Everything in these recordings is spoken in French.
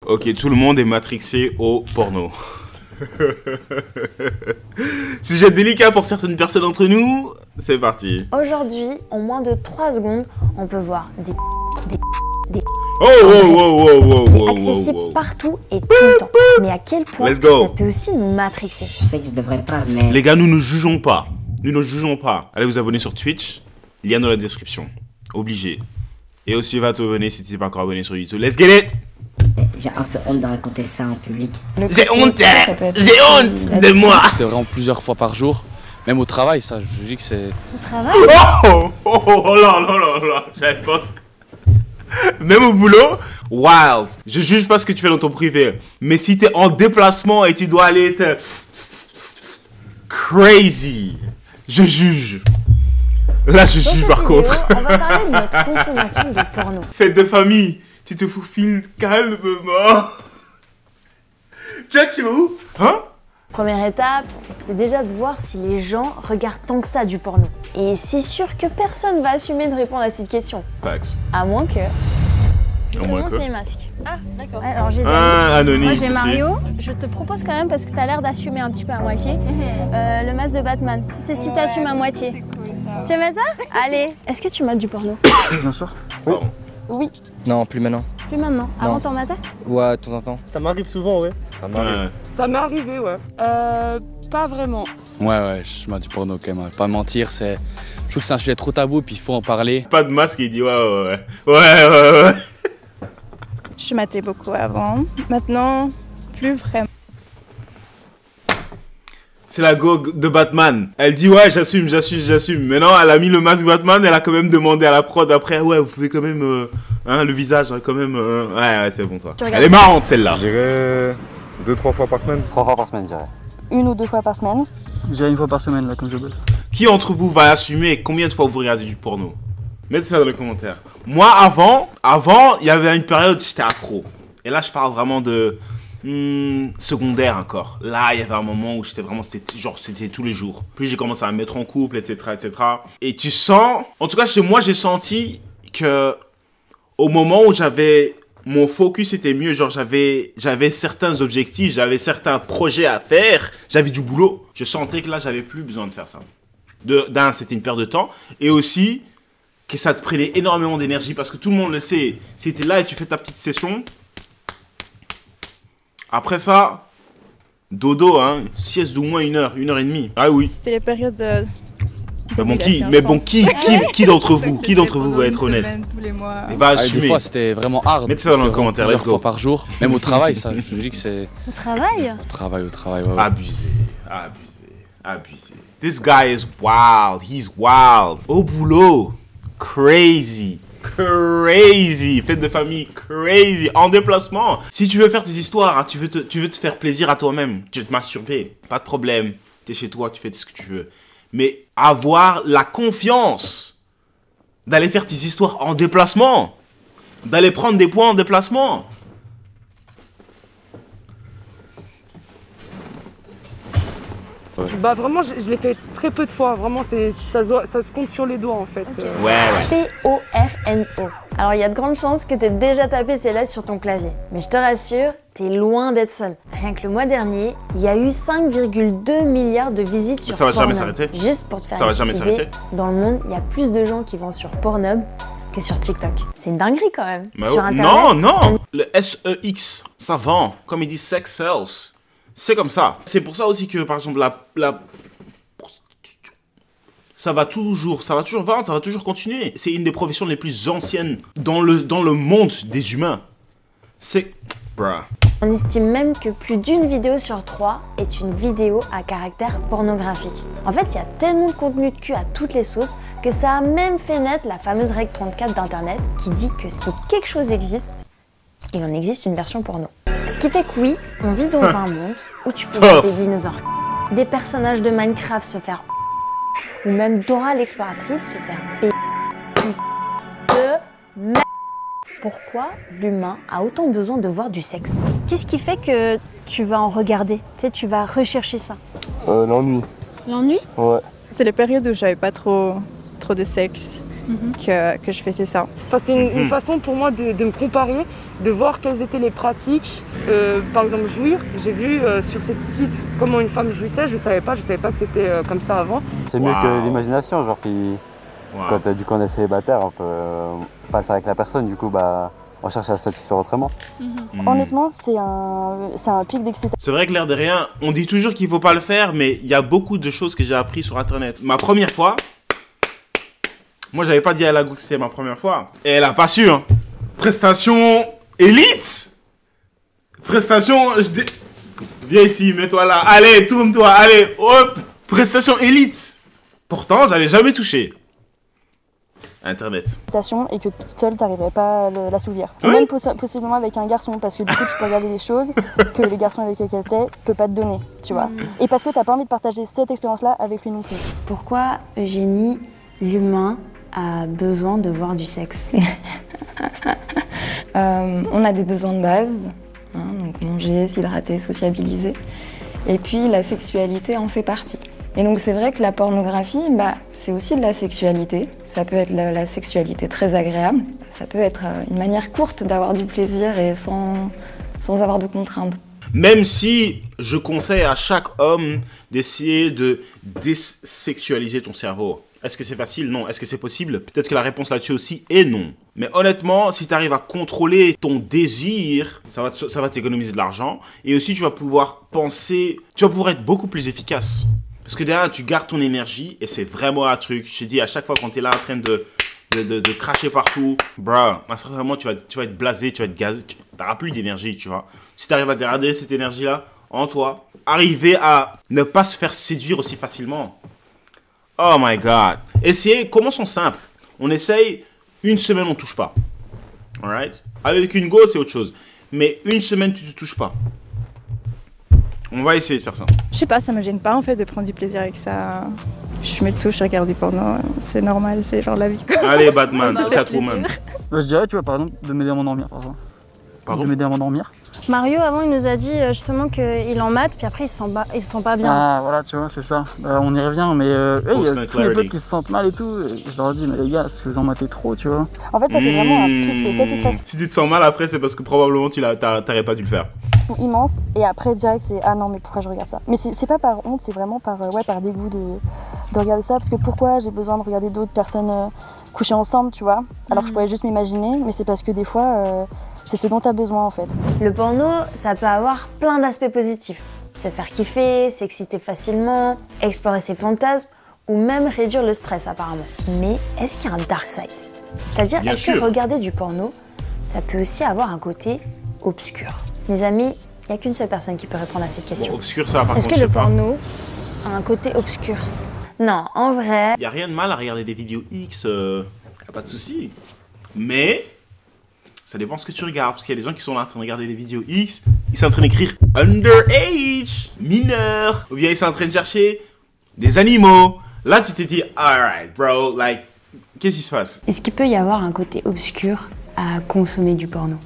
Ok, tout le monde est matrixé au porno. Sujet délicat pour certaines personnes d'entre nous, c'est parti. Aujourd'hui, en moins de 3 secondes, on peut voir des... C'est accessible partout et tout le temps. Mais à quel point ça peut aussi nous matrixer. Je sais que je devrais pas, mais... Les gars, nous ne jugeons pas. Nous ne jugeons pas. Allez vous abonner sur Twitch, lien dans la description. Obligé. Et aussi va t'abonner si t'es pas encore abonné sur YouTube. Let's get it! J'ai un peu honte de raconter ça en public. J'ai honte! J'ai honte de moi! C'est vraiment plusieurs fois par jour. Même au travail, ça, je dis que c'est... Au travail? Oh là, j'avais pas... Même au boulot, wild. Je juge pas ce que tu fais dans ton privé. Mais si t'es en déplacement et tu dois aller te... Crazy. Je juge. Là, je juge par contre. On va parler de notre consommation de porno. Fête de famille. Tu te faufiles calmement. Jack, tu vas où? Hein? Première étape, c'est déjà de voir si les gens regardent tant que ça du porno. Et c'est sûr que personne va assumer de répondre à cette question. Facts. À moins que... À moins que... les masques. Ah, d'accord. Alors j'ai anonyme. Moi j'ai Mario. Je te propose quand même, parce que t'as l'air d'assumer un petit peu à moitié, le masque de Batman. C'est si t'assumes à moitié. C'est cool ça. Tu veux mettre ça? Allez. Est-ce que tu mates du porno? Bien sûr. Oui. Non, plus maintenant. Plus maintenant. Avant t'en matais? Ouais, de temps en temps. Ça m'arrive souvent, ouais. Ça m'arrive. Ça m'est arrivé, ouais. Pas vraiment. Ouais, je mets du porno quand même. Pas mentir, c'est... Je trouve que c'est un sujet trop tabou, puis il faut en parler. Pas de masque, il dit ouais. Je matais beaucoup avant. Maintenant, plus vraiment. C'est la go de Batman. Elle dit ouais, j'assume. Mais non, elle a mis le masque Batman, elle a quand même demandé à la prod après, ouais, vous pouvez quand même, le visage, quand même, ouais, c'est bon, toi. Elle est marrante, celle-là. Je dirais 2-3 fois par semaine. 3 fois par semaine, je dirais. 1 ou 2 fois par semaine. J'ai 1 fois par semaine, là, quand je bosse. Qui entre vous va assumer combien de fois vous regardez du porno? Mettez ça dans les commentaires. Moi, avant, il y avait une période où j'étais accro. Et là, je parle vraiment de secondaire encore. Là, il y avait un moment où j'étais vraiment, c'était tous les jours. Puis j'ai commencé à me mettre en couple, etc. Et tu sens, en tout cas chez moi, j'ai senti que au moment où mon focus était mieux, genre j'avais certains objectifs, j'avais certains projets à faire, j'avais du boulot. Je sentais que là, j'avais plus besoin de faire ça. D'un, c'était une perte de temps. Et aussi, que ça te prenait énormément d'énergie parce que tout le monde le sait. Si t'es là et tu fais ta petite session, après ça, dodo, hein, sieste d'au moins 1 heure, 1 heure et demie. Ah oui. C'était les périodes de... Qui d'entre vous va être honnête? Tous les mois. Et va assumer. Des fois, c'était vraiment hard. Mettez ça dans les commentaires, plusieurs fois par jour. Même au travail, ça, je dis que c'est... Au travail? Au travail, ouais. Abusé. This guy is wild. He's wild. Au boulot, crazy. Fête de famille, crazy. En déplacement. Si tu veux faire tes histoires, hein, tu veux te faire plaisir à toi-même, tu veux te masturber, pas de problème. T'es chez toi, tu fais ce que tu veux. Mais avoir la confiance d'aller faire tes histoires en déplacement, d'aller prendre des points en déplacement. Bah vraiment, je l'ai fait très peu de fois. Vraiment, ça se compte sur les doigts en fait. Okay. Ouais. P-O-R-N-O. Alors il y a de grandes chances que t'aies déjà tapé ces lettres sur ton clavier. Mais je te rassure, t'es loin d'être seul. Rien que le mois dernier, il y a eu 5,2 milliards de visites sur Pornhub. Ça va jamais s'arrêter. Juste pour te faire ça va jamais s'arrêter. Dans le monde, il y a plus de gens qui vont sur Pornhub que sur TikTok. C'est une dinguerie quand même. Bah, sur Internet, non. Le SEX, ça vend. Comme il dit, sex sells. C'est comme ça. C'est pour ça aussi que, par exemple, la prostitution, ça va toujours vendre, ça va toujours continuer. C'est une des professions les plus anciennes dans le monde des humains. C'est... Bruh. On estime même que plus d'une vidéo sur 3 est une vidéo à caractère pornographique. En fait, il y a tellement de contenu de cul à toutes les sauces que ça a même fait naître la fameuse règle 34 d'Internet qui dit que si quelque chose existe, il en existe une version porno. Ce qui fait que oui, on vit dans un monde où tu peux voir des dinosaures, des personnages de Minecraft se faire ou même Dora l'exploratrice se faire de merde. Pourquoi l'humain a autant besoin de voir du sexe? Qu'est-ce qui fait que tu vas en regarder? Tu sais, tu vas rechercher ça? L'ennui. L'ennui? Ouais. C'est les périodes où j'avais pas trop de sexe que je faisais ça. Enfin, c'est une façon pour moi de me comparer de voir quelles étaient les pratiques. Par exemple, jouir, j'ai vu sur ces sites comment une femme jouissait, je savais pas que c'était comme ça avant. C'est mieux que l'imagination, genre quand du coup on est célibataire, on peut pas le faire avec la personne, du coup bah on cherche à se satisfaire autrement. Honnêtement, c'est un pic d'excitation. C'est vrai que l'air de rien, on dit toujours qu'il faut pas le faire, mais il y a beaucoup de choses que j'ai appris sur internet. Ma première fois, moi j'avais pas dit à la go que c'était ma première fois. Et elle a pas su, hein. Prestation élite. Prestation, viens ici, mets-toi là. Allez, tourne-toi, allez, hop. Prestation élite. Pourtant, j'avais jamais touché Internet. Et que toute seule, t'arriverais pas à l'assouvir. Oui. Même possiblement avec un garçon, parce que du coup, tu peux regarder des choses que le garçon avec lequel t'es peut pas te donner, tu vois. Et parce que t'as pas envie de partager cette expérience-là avec lui non plus. Pourquoi, Eugénie, l'humain a besoin de voir du sexe? On a des besoins de base, hein, donc manger, s'hydrater, sociabiliser. Et puis la sexualité en fait partie. Et donc c'est vrai que la pornographie, c'est aussi de la sexualité. Ça peut être la sexualité très agréable, ça peut être une manière courte d'avoir du plaisir et sans avoir de contraintes. Même si je conseille à chaque homme d'essayer de désexualiser ton cerveau. Est-ce que c'est facile? Non. Est-ce que c'est possible? Peut-être que la réponse là-dessus aussi est non. Mais honnêtement, si tu arrives à contrôler ton désir, ça va t'économiser de l'argent. Et aussi, tu vas pouvoir penser, tu vas pouvoir être beaucoup plus efficace. Parce que derrière, tu gardes ton énergie et c'est vraiment un truc. Je te dis, à chaque fois quand tu es là en train de cracher partout, bro, vraiment, tu vas être blasé, tu vas être gazé, tu n'auras plus d'énergie, tu vois. Si tu arrives à garder cette énergie-là en toi, arriver à ne pas se faire séduire aussi facilement. Oh my God. Essayez, commençons simple. On essaye, une semaine, on ne touche pas. Alright? Avec une go, c'est autre chose. Mais une semaine, tu ne te touches pas. On va essayer de faire ça. Je sais pas, ça me gêne pas en fait de prendre du plaisir avec ça. Je me touche, je regarde du porno, c'est normal, c'est genre la vie. Allez, Batman, Catwoman. Je dirais, tu vois, par exemple, de m'aider à m'endormir, par exemple. Pardon? De m'aider à m'endormir. Mario, avant, il nous a dit justement qu'il en mate, puis après, il se sent pas bien. Ah, voilà, tu vois, c'est ça. On y revient, mais il y a tous mes potes qui se sentent mal et tout. Et je leur dis, mais les gars, est-ce que vous en matez trop, tu vois? En fait, ça fait vraiment un pic, c'est satisfaction Si tu te sens mal après, c'est parce que probablement tu t'aurais pas dû le faire. immense. Et après, direct, c'est ah non, mais pourquoi je regarde ça? Mais c'est pas par honte, c'est vraiment par dégoût de regarder ça. Parce que pourquoi j'ai besoin de regarder d'autres personnes coucher ensemble, tu vois? Alors que je pourrais juste m'imaginer, mais c'est parce que des fois, c'est ce dont tu as besoin en fait. Le porno, ça peut avoir plein d'aspects positifs. Se faire kiffer, s'exciter facilement, explorer ses fantasmes ou même réduire le stress apparemment. Mais est-ce qu'il y a un dark side? C'est-à-dire, est-ce que regarder du porno, ça peut aussi avoir un côté obscur? Les amis, il n'y a qu'une seule personne qui peut répondre à cette question. Bon, obscur, ça, par contre, est-ce que le porno a un côté obscur? Non, en vrai... Il n'y a rien de mal à regarder des vidéos X, y a pas de souci. Mais... ça dépend ce que tu regardes, parce qu'il y a des gens qui sont là en train de regarder des vidéos X, ils sont en train d'écrire underage, mineur, ou bien ils sont en train de chercher des animaux. Là, tu te dis, alright, bro, like, qu'est-ce qui se passe? Est-ce qu'il peut y avoir un côté obscur à consommer du porno?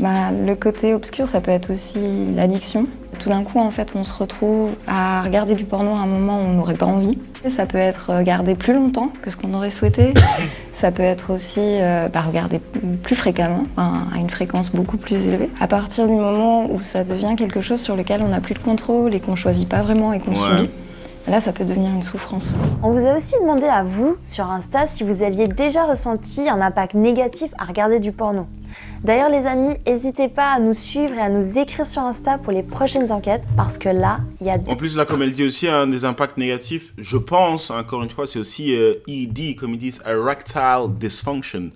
Le côté obscur, ça peut être aussi l'addiction. Tout d'un coup, en fait, on se retrouve à regarder du porno à un moment où on n'aurait pas envie. Ça peut être regarder plus longtemps que ce qu'on aurait souhaité. Ça peut être aussi regarder plus fréquemment, à une fréquence beaucoup plus élevée. À partir du moment où ça devient quelque chose sur lequel on n'a plus de contrôle et qu'on choisit pas vraiment et qu'on subit, là, ça peut devenir une souffrance. On vous a aussi demandé à vous, sur Insta, si vous aviez déjà ressenti un impact négatif à regarder du porno. D'ailleurs, les amis, n'hésitez pas à nous suivre et à nous écrire sur Insta pour les prochaines enquêtes, parce que là, il y a... En plus, là, comme elle dit aussi, un des impacts négatifs, je pense, encore une fois, c'est aussi ED, comme ils disent, erectile dysfunction.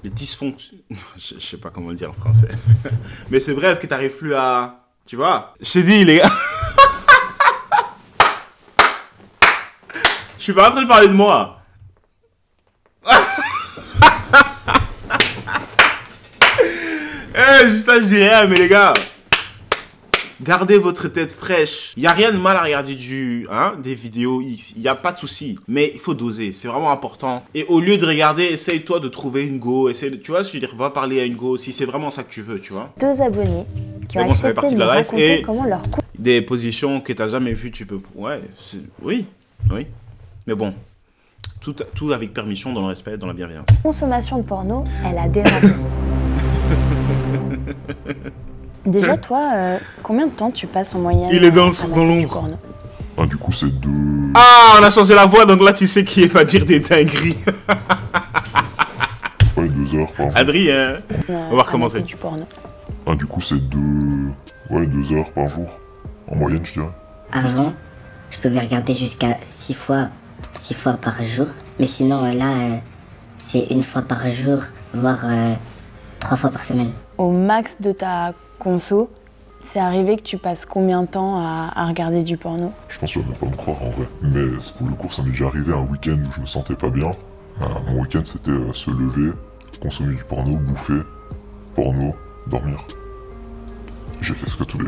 Le dysfonction... je sais pas comment le dire en français. Mais c'est bref, que t'arrives plus à... Tu vois? Je t'ai dit, les gars... Je suis pas en train de parler de moi. Juste ça, je dis rien, mais les gars, gardez votre tête fraîche. Il n'y a rien de mal à regarder des vidéos X. Il n'y a pas de souci. Mais il faut doser. C'est vraiment important. Et au lieu de regarder, essaye-toi de trouver une go. Tu vois, je veux dire, va parler à une go si c'est vraiment ça que tu veux, tu vois. 2 abonnés qui ont accepté de nous raconter comment leur couple... Des positions que tu n'as jamais vues, tu peux... Ouais, oui. Mais bon, tout avec permission, dans le respect, dans la bienveillance. Consommation de porno, elle a dérapé. Déjà, toi, combien de temps tu passes en moyenne? Il est dans l'ombre. Ah, du coup, c'est 2... Ah, on a changé la voix, donc là, tu sais qui va dire des dingueries. Ouais, 2 heures par jour. Adrien, on va recommencer. Du porno. Ah, du coup, c'est 2 heures par jour. En moyenne, je dirais. Avant, je pouvais regarder jusqu'à 6 fois par jour. Mais sinon, là, c'est 1 fois par jour, voire 3 fois par semaine. Au max de ta conso, c'est arrivé que tu passes combien de temps à regarder du porno? Je pense que tu vas même pas me croire en vrai. Mais pour le coup, ça m'est déjà arrivé un week-end où je me sentais pas bien. Mon week-end, c'était se lever, consommer du porno, bouffer, porno, dormir. J'ai fait que ça tout le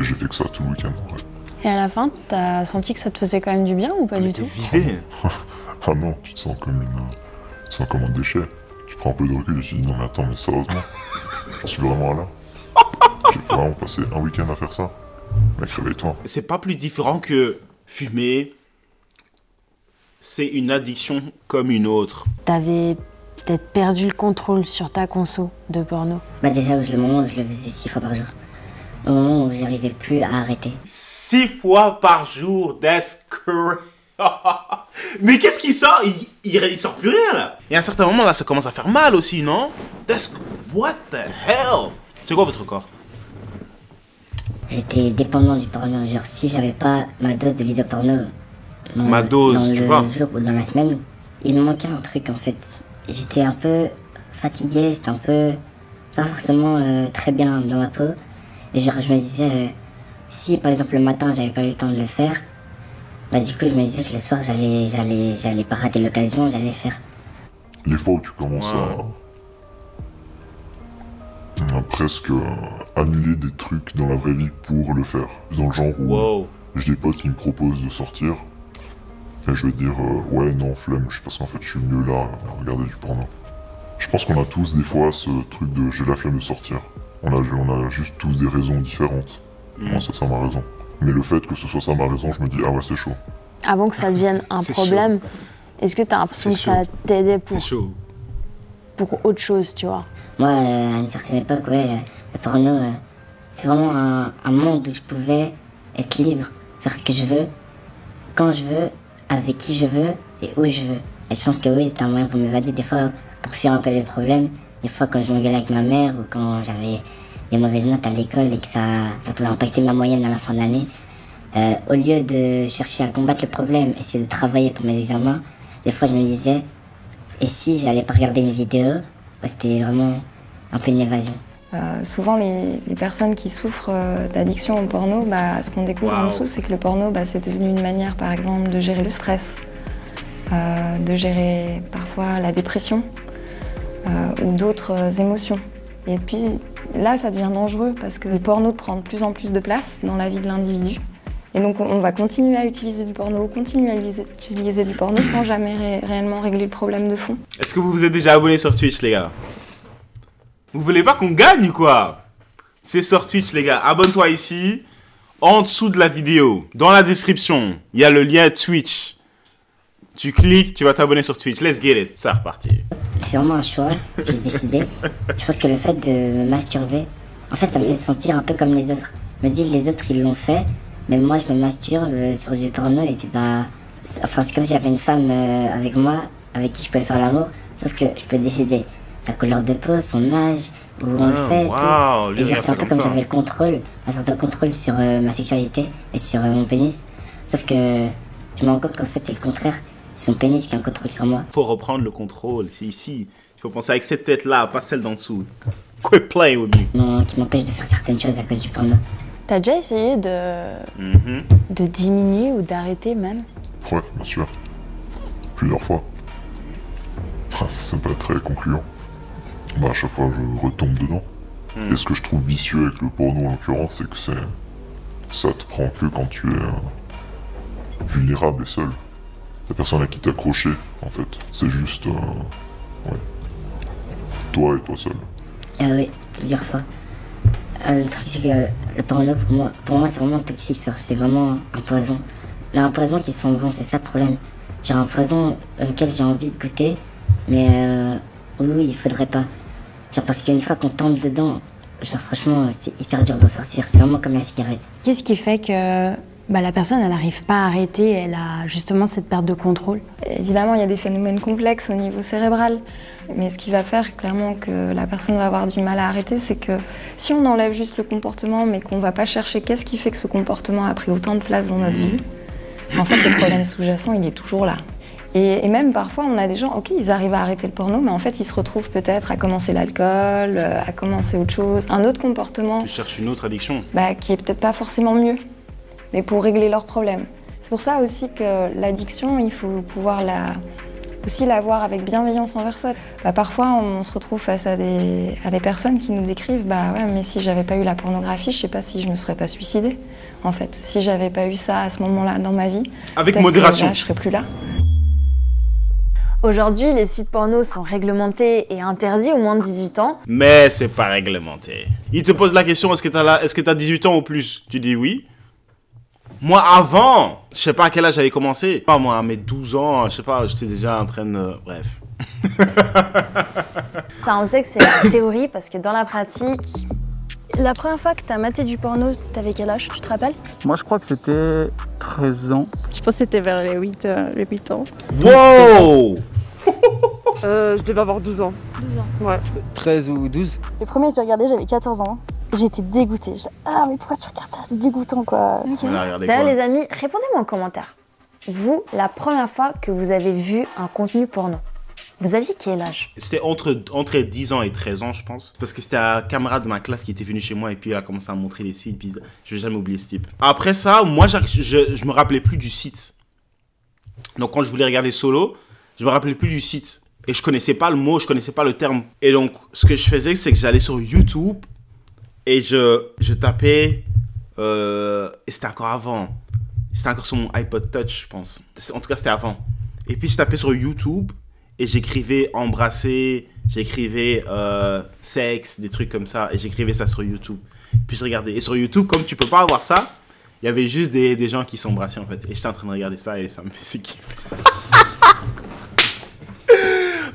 week-end en vrai. Et à la fin, t'as senti que ça te faisait quand même du bien ou pas du tout? Vidé. Ah non, tu te sens comme un déchet. Tu prends un peu de recul et tu te dis non mais attends, mais sérieusement, je suis vraiment là. J'ai vraiment passé un week-end à faire ça. Mec, réveille-toi. C'est pas plus différent que fumer. C'est une addiction comme une autre. T'avais peut-être perdu le contrôle sur ta conso de porno. Bah déjà, le moment où je le faisais 6 fois par jour. Au moment où j'arrivais plus à arrêter. 6 fois par jour, that's crazy. Mais qu'est-ce qui sort? Il sort plus rien là. Et à un certain moment là, ça commence à faire mal aussi, non? What the hell? C'est quoi votre corps? J'étais dépendant du porno. Genre, si j'avais pas ma dose de vidéo porno ma dose, tu vois, dans le jour ou dans la semaine, il me manquait un truc en fait. J'étais un peu fatigué, j'étais un peu pas forcément très bien dans ma peau. Et genre, je me disais, si par exemple le matin j'avais pas eu le temps de le faire, bah du coup je me disais que le soir j'allais pas rater l'occasion, j'allais le faire. Les fois où tu commences à presque annuler des trucs dans la vraie vie pour le faire. Dans le genre où j'ai des potes qui me proposent de sortir, et je vais dire ouais non flemme, parce qu'en fait je suis mieux là à regarder du porno. Je pense qu'on a tous des fois ce truc de j'ai la flemme de sortir. On a juste tous des raisons différentes. Moi c'est ça ma raison. Mais le fait que ce soit ça ma raison, je me dis ah ouais c'est chaud. Avant que ça devienne un problème, est-ce que t'as l'impression que ça t'aidait pour autre chose, tu vois? Moi, à une certaine époque, ouais, le porno, c'est vraiment un monde où je pouvais être libre, faire ce que je veux, quand je veux, avec qui je veux et où je veux. Et je pense que oui, c'était un moyen pour m'évader, des fois pour fuir un peu les problèmes, des fois quand je m'engueulais avec ma mère ou quand j'avais des mauvaises notes à l'école et que ça pouvait impacter ma moyenne à la fin de l'année. Au lieu de chercher à combattre le problème, essayer de travailler pour mes examens, des fois je me disais, et si j'allais pas regarder une vidéo? C'était vraiment un peu une évasion. Souvent, les personnes qui souffrent d'addiction au porno, ce qu'on découvre en dessous, c'est que le porno, c'est devenu une manière, par exemple, de gérer le stress, de gérer parfois la dépression ou d'autres émotions. Et puis là, ça devient dangereux parce que le porno prend de plus en plus de place dans la vie de l'individu. Et donc, on va continuer à utiliser du porno, continuer à utiliser du porno sans jamais réellement régler le problème de fond. Est-ce que vous vous êtes déjà abonné sur Twitch, les gars? Vous voulez pas qu'on gagne ou quoi? C'est sur Twitch, les gars. Abonne-toi ici, en dessous de la vidéo. Dans la description, il y a le lien Twitch. Tu cliques, tu vas t'abonner sur Twitch. Let's get it. C'est reparti. C'est vraiment un choix que j'ai décidé. Je pense que le fait de me masturber, en fait, ça me fait sentir un peu comme les autres. Je me dis que les autres, ils l'ont fait. Mais moi, je me masturbe sur du porno et puis enfin, c'est comme si j'avais une femme avec moi, avec qui je pouvais faire l'amour, sauf que je peux décider sa couleur de peau, son âge, où on le fait, tout. Et c'est un peu comme j'avais le contrôle, un certain contrôle sur ma sexualité et sur mon pénis, sauf que je me rends compte qu'en fait c'est le contraire, c'est mon pénis qui a un contrôle sur moi. Faut reprendre le contrôle, c'est ici. Il faut penser avec cette tête-là, pas celle d'en dessous. Quit playing with me. Qui m'empêche de faire certaines choses à cause du porno. T'as déjà essayé de diminuer ou d'arrêter même? Ouais, bien sûr. Plusieurs fois. C'est pas très concluant. À chaque fois, je retombe dedans. Et ce que je trouve vicieux avec le porno, en l'occurrence, c'est que ça te prend que quand tu es vulnérable et seul. Y'a personne à qui t'accrocher, en fait. C'est juste... ouais. Toi et toi seul. Ah oui, plusieurs fois. Le truc c'est que le porno pour moi c'est vraiment toxique, c'est vraiment un poison. Mais un poison qui sent bon, c'est ça le problème. Genre un poison auquel j'ai envie de goûter, mais oui il faudrait pas. Genre parce qu'une fois qu'on tombe dedans, Genre franchement, c'est hyper dur d'en sortir. C'est vraiment comme la cigarette. Qu'est-ce qui fait que la personne, elle n'arrive pas à arrêter, elle a justement cette perte de contrôle? Évidemment, il y a des phénomènes complexes au niveau cérébral. Mais ce qui va faire clairement que la personne va avoir du mal à arrêter, c'est que si on enlève juste le comportement, mais qu'on ne va pas chercher qu'est-ce qui fait que ce comportement a pris autant de place dans notre vie, en fait, le problème sous-jacent, il est toujours là. Et même parfois, on a des gens, ok, ils arrivent à arrêter le porno, mais en fait, ils se retrouvent peut-être à commencer l'alcool, à commencer autre chose, un autre comportement. Tu cherches une autre addiction. Qui est peut-être pas forcément mieux, mais pour régler leurs problèmes. C'est pour ça aussi que l'addiction, il faut pouvoir aussi la voir avec bienveillance envers soi. Parfois, on se retrouve face à des personnes qui nous décrivent, ouais, mais si j'avais pas eu la pornographie, je sais pas si je me serais pas suicidée, en fait. Si j'avais pas eu ça à ce moment-là dans ma vie, avec modération, je serais plus là. Aujourd'hui, les sites porno sont réglementés et interdits aux moins de 18 ans. Mais c'est pas réglementé. Il te pose la question, est-ce que t'as 18 ans ou plus? Tu dis oui. Moi, avant, je sais pas à quel âge j'avais commencé. Pas moi, à mes 12 ans, je sais pas, j'étais déjà en train de... Bref. Ça, on sait que c'est la théorie, parce que dans la pratique... La première fois que t'as maté du porno, t'avais quel âge, tu te rappelles? Moi, je crois que c'était 13 ans. Je pense que c'était vers les 8 ans. Wow! Je devais avoir 12 ans. 12 ans. Ouais. 13 ou 12. Le premier que j'ai regardé, j'avais 14 ans. J'étais dégoûtée. Ah, mais pourquoi tu regardes ça? C'est dégoûtant, quoi. Okay. D'ailleurs, les amis, répondez-moi en commentaire. Vous, la première fois que vous avez vu un contenu porno, vous aviez quel âge? C'était entre 10 ans et 13 ans, je pense. Parce que c'était un camarade de ma classe qui était venu chez moi et puis il a commencé à me montrer les sites. Puis je vais jamais oublier ce type. Après ça, moi, je me rappelais plus du site. Donc, quand je voulais regarder solo, je me rappelais plus du site. Et je connaissais pas le mot, je connaissais pas le terme. Et donc, ce que je faisais, c'est que j'allais sur YouTube et je tapais... et c'était encore avant. C'était encore sur mon iPod Touch, je pense. En tout cas, c'était avant. Et puis, je tapais sur YouTube et j'écrivais embrasser, j'écrivais sexe, des trucs comme ça. Et j'écrivais ça sur YouTube. Puis je regardais. Et sur YouTube, comme tu peux pas avoir ça, il y avait juste des gens qui s'embrassaient en fait. Et j'étais en train de regarder ça et ça me faisait kiffer.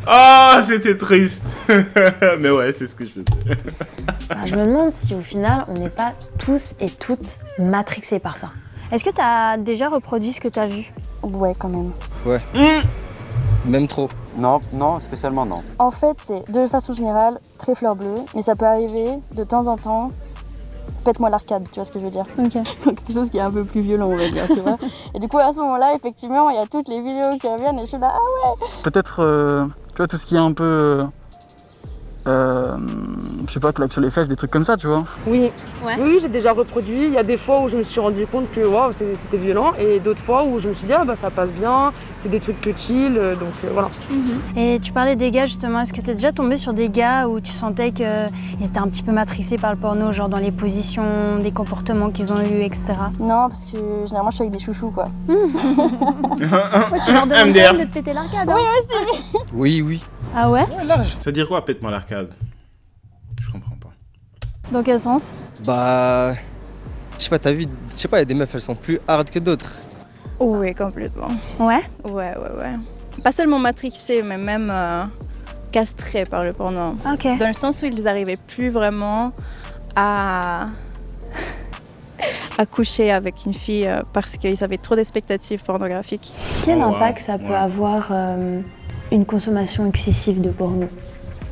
Ah, c'était triste. Mais ouais, c'est ce que je faisais. Je me demande si au final, on n'est pas tous et toutes matrixés par ça. Est-ce que tu as déjà reproduit ce que tu as vu? Ouais, quand même. Ouais. Même trop. Non, spécialement non. En fait, c'est de façon générale très fleur bleue, mais ça peut arriver de temps en temps. Pète-moi l'arcade, tu vois ce que je veux dire? Ok. Quelque chose qui est un peu plus violent, on va dire, tu vois. Et du coup, à ce moment-là, effectivement, il y a toutes les vidéos qui reviennent et je suis là, ah ouais. Peut-être, tu vois, tout ce qui est un peu... je sais pas, claque sur les fesses, des trucs comme ça, tu vois. Oui, ouais. Oui, j'ai déjà reproduit. Il y a des fois où je me suis rendu compte que wow, c'était violent et d'autres fois où je me suis dit ça passe bien, c'est des trucs que chill, donc voilà. Et tu parlais des gars justement, est-ce que t'es déjà tombé sur des gars où tu sentais qu'ils étaient un petit peu matrixés par le porno, genre dans les positions, des comportements qu'ils ont eu, etc. Non, parce que généralement je suis avec des chouchous, quoi. Ouais, tu leur demandes quand même de te péter l'arcade, hein? Oui, aussi. Oui. Ah ouais? Ça veut dire quoi, pète-moi l'arcade? Je comprends pas. Dans quel sens? Je sais pas, t'as vu, je sais pas, il y a des meufs, elles sont plus hard que d'autres. Oui, complètement. Ouais? Ouais. Pas seulement matrixés, mais même castrés par le porno. Ok. Dans le sens où ils n'arrivaient plus vraiment à coucher avec une fille parce qu'ils avaient trop d'expectatives pornographiques. Quel impact ça peut avoir une consommation excessive de porno?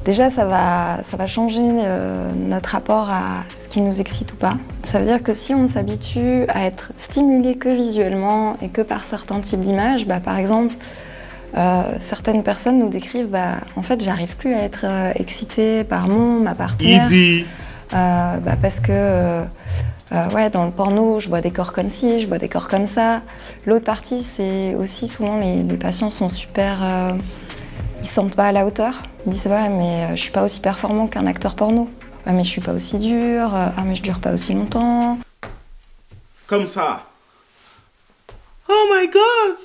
Déjà, ça va changer notre rapport à ce qui nous excite ou pas. Ça veut dire que si on s'habitue à être stimulé que visuellement et que par certains types d'images, par exemple, certaines personnes nous décrivent en fait, j'arrive plus à être excitée par ma partenaire. Parce que dans le porno, je vois des corps comme ci, je vois des corps comme ça. L'autre partie, c'est aussi souvent les patients sont super... ils se sentent pas à la hauteur. Ils disent mais je suis pas aussi performant qu'un acteur porno. Ouais, mais je suis pas aussi dur. Mais je dure pas aussi longtemps. Comme ça. Oh my god!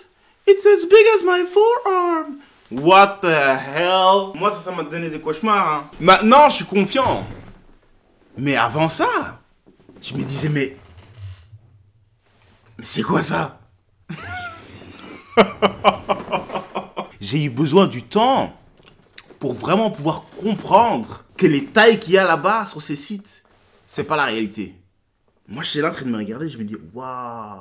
It's as big as my forearm! What the hell? Moi, ça m'a donné des cauchemars. Hein. Maintenant, je suis confiant. Mais avant ça, je me disais, mais c'est quoi ça? J'ai eu besoin du temps pour vraiment pouvoir comprendre que les tailles qu'il y a là-bas sur ces sites, c'est pas la réalité. Moi, j'étais là en train de me regarder, je me dis, waouh.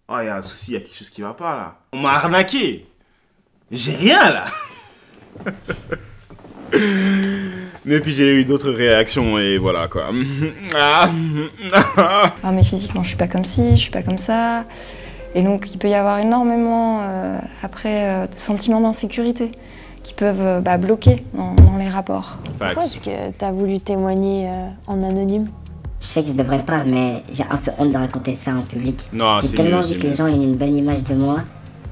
Oh, il y a un souci, il y a quelque chose qui va pas là. On m'a arnaqué. J'ai rien là. Mais puis j'ai eu d'autres réactions et voilà quoi. Ah mais physiquement je suis pas comme ci, je suis pas comme ça. Et donc il peut y avoir énormément de sentiments d'insécurité qui peuvent bloquer dans les rapports. Pourquoi est-ce que tu as voulu témoigner en anonyme? Je sais que je devrais pas, mais j'ai un peu honte de raconter ça en public. Non, j'ai tellement envie que les gens aient une bonne image de moi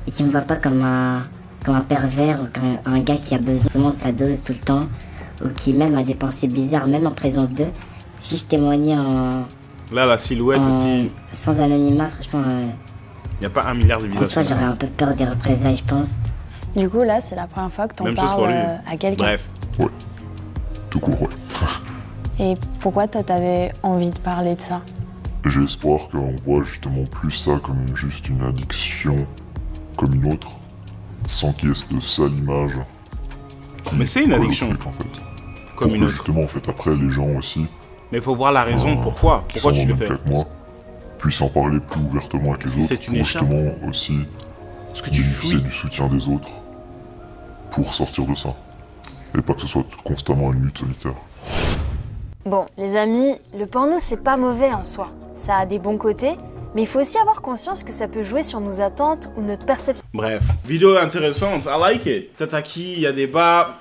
et qu'ils me voient pas comme un pervers ou comme un gars qui a besoin de sa dose tout le temps ou qui même a des pensées bizarres, même en présence d'eux. Si je témoignais Là, la silhouette aussi. Sans anonymat, franchement. Il n'y a pas 1 milliard de visages. En soi, j'aurais un peu peur des représailles, je pense. Du coup, là, c'est la première fois que t'en parles à quelqu'un. Bref. Ouais. Tout court, ouais. Et pourquoi toi, t'avais envie de parler de ça? J'ai espoir qu'on voit justement plus ça comme juste une addiction comme une autre, sans qu'il y ait cette sale image. Mais c'est une addiction. Truc, en fait. Comme une autre. Justement, en fait, après, les gens aussi. Mais il faut voir la raison pourquoi tu le fais. Moi, puissent en parler plus ouvertement avec les autres. C'est une écharpe. Justement aussi ce que tu bénéficier du soutien des autres pour sortir de ça. Et pas que ce soit constamment une lutte solitaire. Bon, les amis, le porno c'est pas mauvais en soi. Ça a des bons côtés, mais il faut aussi avoir conscience que ça peut jouer sur nos attentes ou notre perception. Bref, vidéo intéressante, I like it. Tataki, il y a des bas,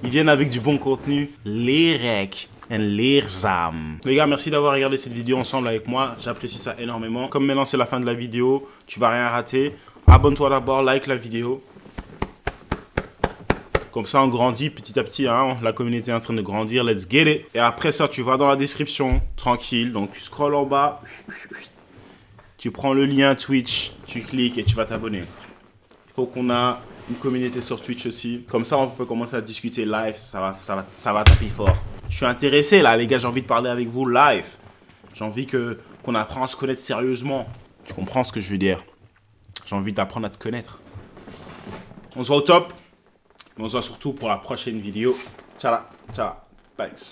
ils viennent avec du bon contenu. Les recs et les âmes. Les gars, merci d'avoir regardé cette vidéo ensemble avec moi. J'apprécie ça énormément. Comme maintenant c'est la fin de la vidéo, tu vas rien rater. Abonne-toi d'abord, like la vidéo. Comme ça, on grandit petit à petit, hein. La communauté est en train de grandir, let's get it. Et après ça, tu vas dans la description, tranquille. Donc, tu scrolles en bas. Tu prends le lien Twitch, tu cliques et tu vas t'abonner. Il faut qu'on ait une communauté sur Twitch aussi. Comme ça, on peut commencer à discuter live. Ça va taper fort. Je suis intéressé, là, les gars. J'ai envie de parler avec vous live. J'ai envie qu'on apprenne à se connaître sérieusement. Tu comprends ce que je veux dire? J'ai envie d'apprendre à te connaître. On se voit au top. On se voit surtout pour la prochaine vidéo. Ciao, ciao, thanks.